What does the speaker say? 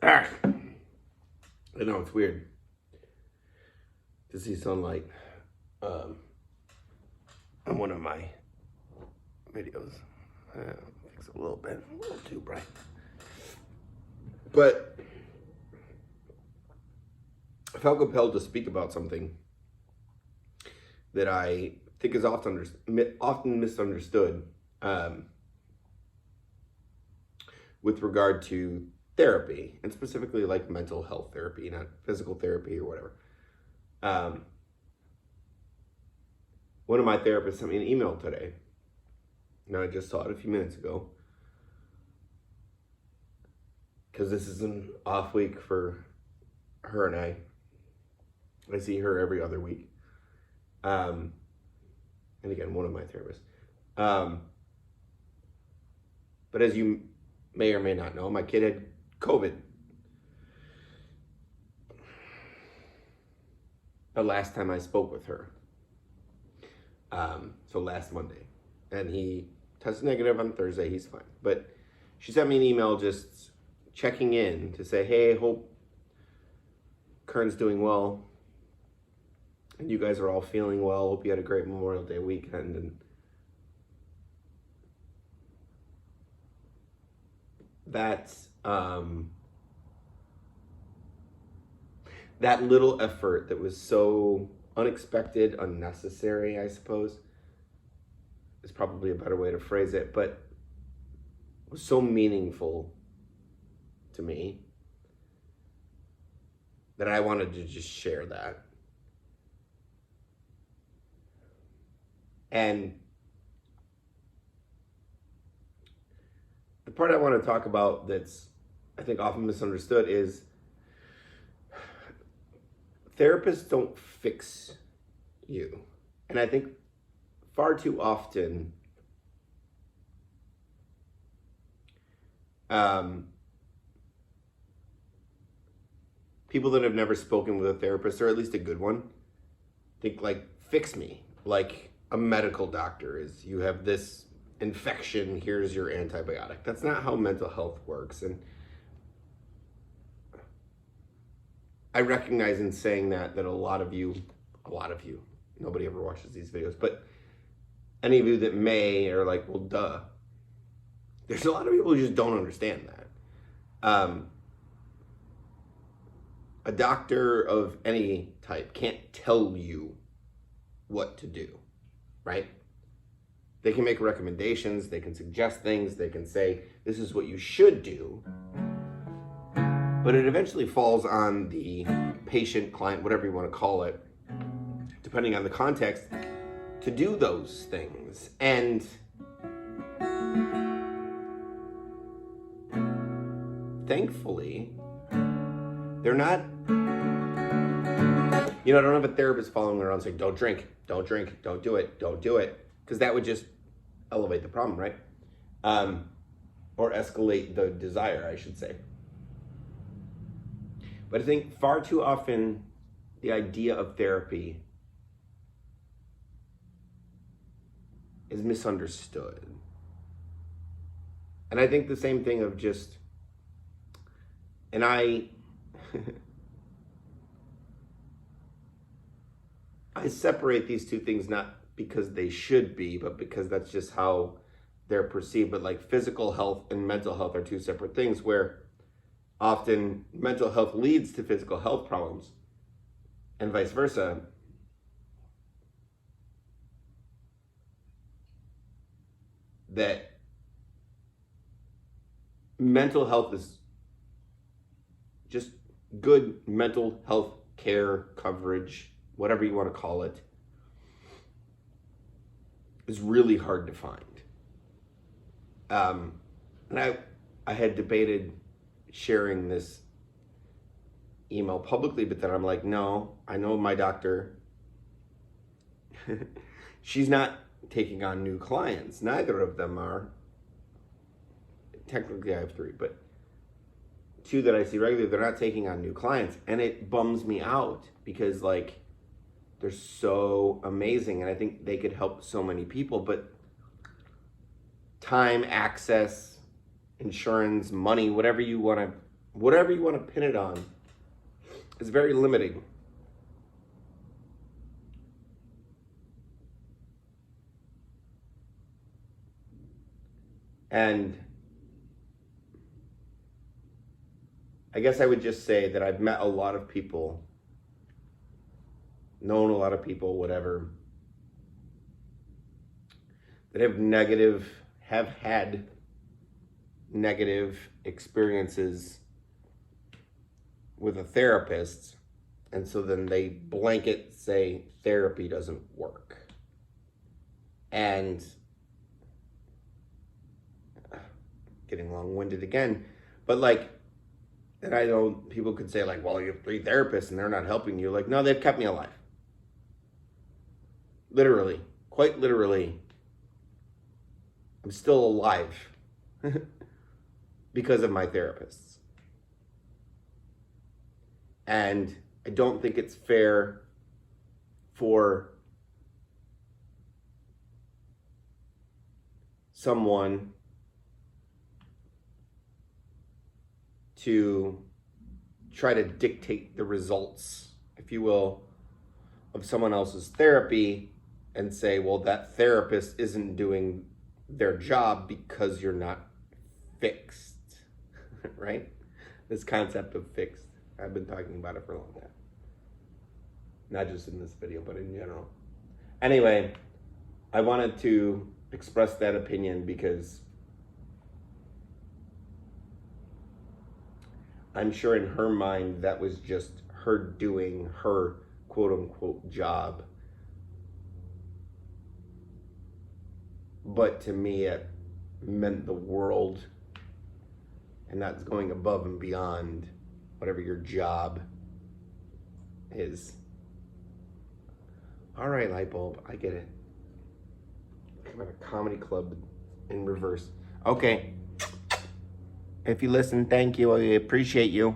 Ah, I know it's weird to see sunlight um, on one of my videos. Fix it a little bit, a little too bright. But I felt compelled to speak about something that I think is often misunderstood with regard to therapy, and specifically like mental health therapy, not physical therapy or whatever. One of my therapists sent me an email today. Now, I just saw it a few minutes ago because this is an off week for her and I see her every other week. And again, one of my therapists. But as you may or may not know, my kid had COVID. The last time I spoke with her. So last Monday. And he tested negative on Thursday. He's fine. But she sent me an email just checking in to say, hey, hope Kern's doing well. And you guys are all feeling well. Hope you had a great Memorial Day weekend. And that's that little effort that was so unexpected, unnecessary, I suppose, is probably a better way to phrase it, but was so meaningful to me that I wanted to just share that. And the part I want to talk about that's, I think, often misunderstood is therapists don't fix you. And I think far too often, people that have never spoken with a therapist, or at least a good one, think like, fix me. Like a medical doctor is, you have this infection, here's your antibiotic. That's not how mental health works. And I recognize in saying that a lot of you, nobody ever watches these videos, but any of you that may are like, well, duh. There's a lot of people who just don't understand that. A doctor of any type can't tell you what to do, right? They can make recommendations, they can suggest things, they can say, this is what you should do. But it eventually falls on the patient, client, whatever you want to call it, depending on the context, to do those things. And thankfully, they're not, I don't have a therapist following around saying, don't drink, don't do it, don't do it. Because that would just elevate the problem, right? Or escalate the desire, I should say. But I think far too often, the idea of therapy is misunderstood. And I think the same thing of just, and I separate these two things not because they should be, but because that's just how they're perceived. But like physical health and mental health are two separate things, where often mental health leads to physical health problems and vice versa. That mental health is just good mental health care coverage, whatever you want to call it, is really hard to find. And I had debated sharing this email publicly, but then I'm like, no, I know my doctor. She's not taking on new clients. Neither of them are. Technically, I have 3, but 2 that I see regularly, they're not taking on new clients. And it bums me out because, like, they're so amazing. And I think they could help so many people. But time, access, insurance, money, whatever you want whatever you want to pin it on, is very limiting. And I guess I would just say that I've met a lot of people, known a lot of people, whatever, that have had negative experiences with a therapist, and so then they blanket say therapy doesn't work. And getting long-winded again, but like, and I know people could say like, well, you have 3 therapists and they're not helping you. Like, no, they've kept me alive. Literally, quite literally, I'm still alive because of my therapists. And I don't think it's fair for someone to try to dictate the results, if you will, of someone else's therapy and say, well, that therapist isn't doing their job because you're not fixed, right? This concept of fixed, I've been talking about it for a long time. Not just in this video, but in general. Anyway, I wanted to express that opinion because I'm sure in her mind that was just her doing her quote unquote job. But to me, it meant the world, and that's going above and beyond whatever your job is. All right, light bulb, I get it. I'm at a comedy club in reverse. Okay. If you listen, thank you. I appreciate you.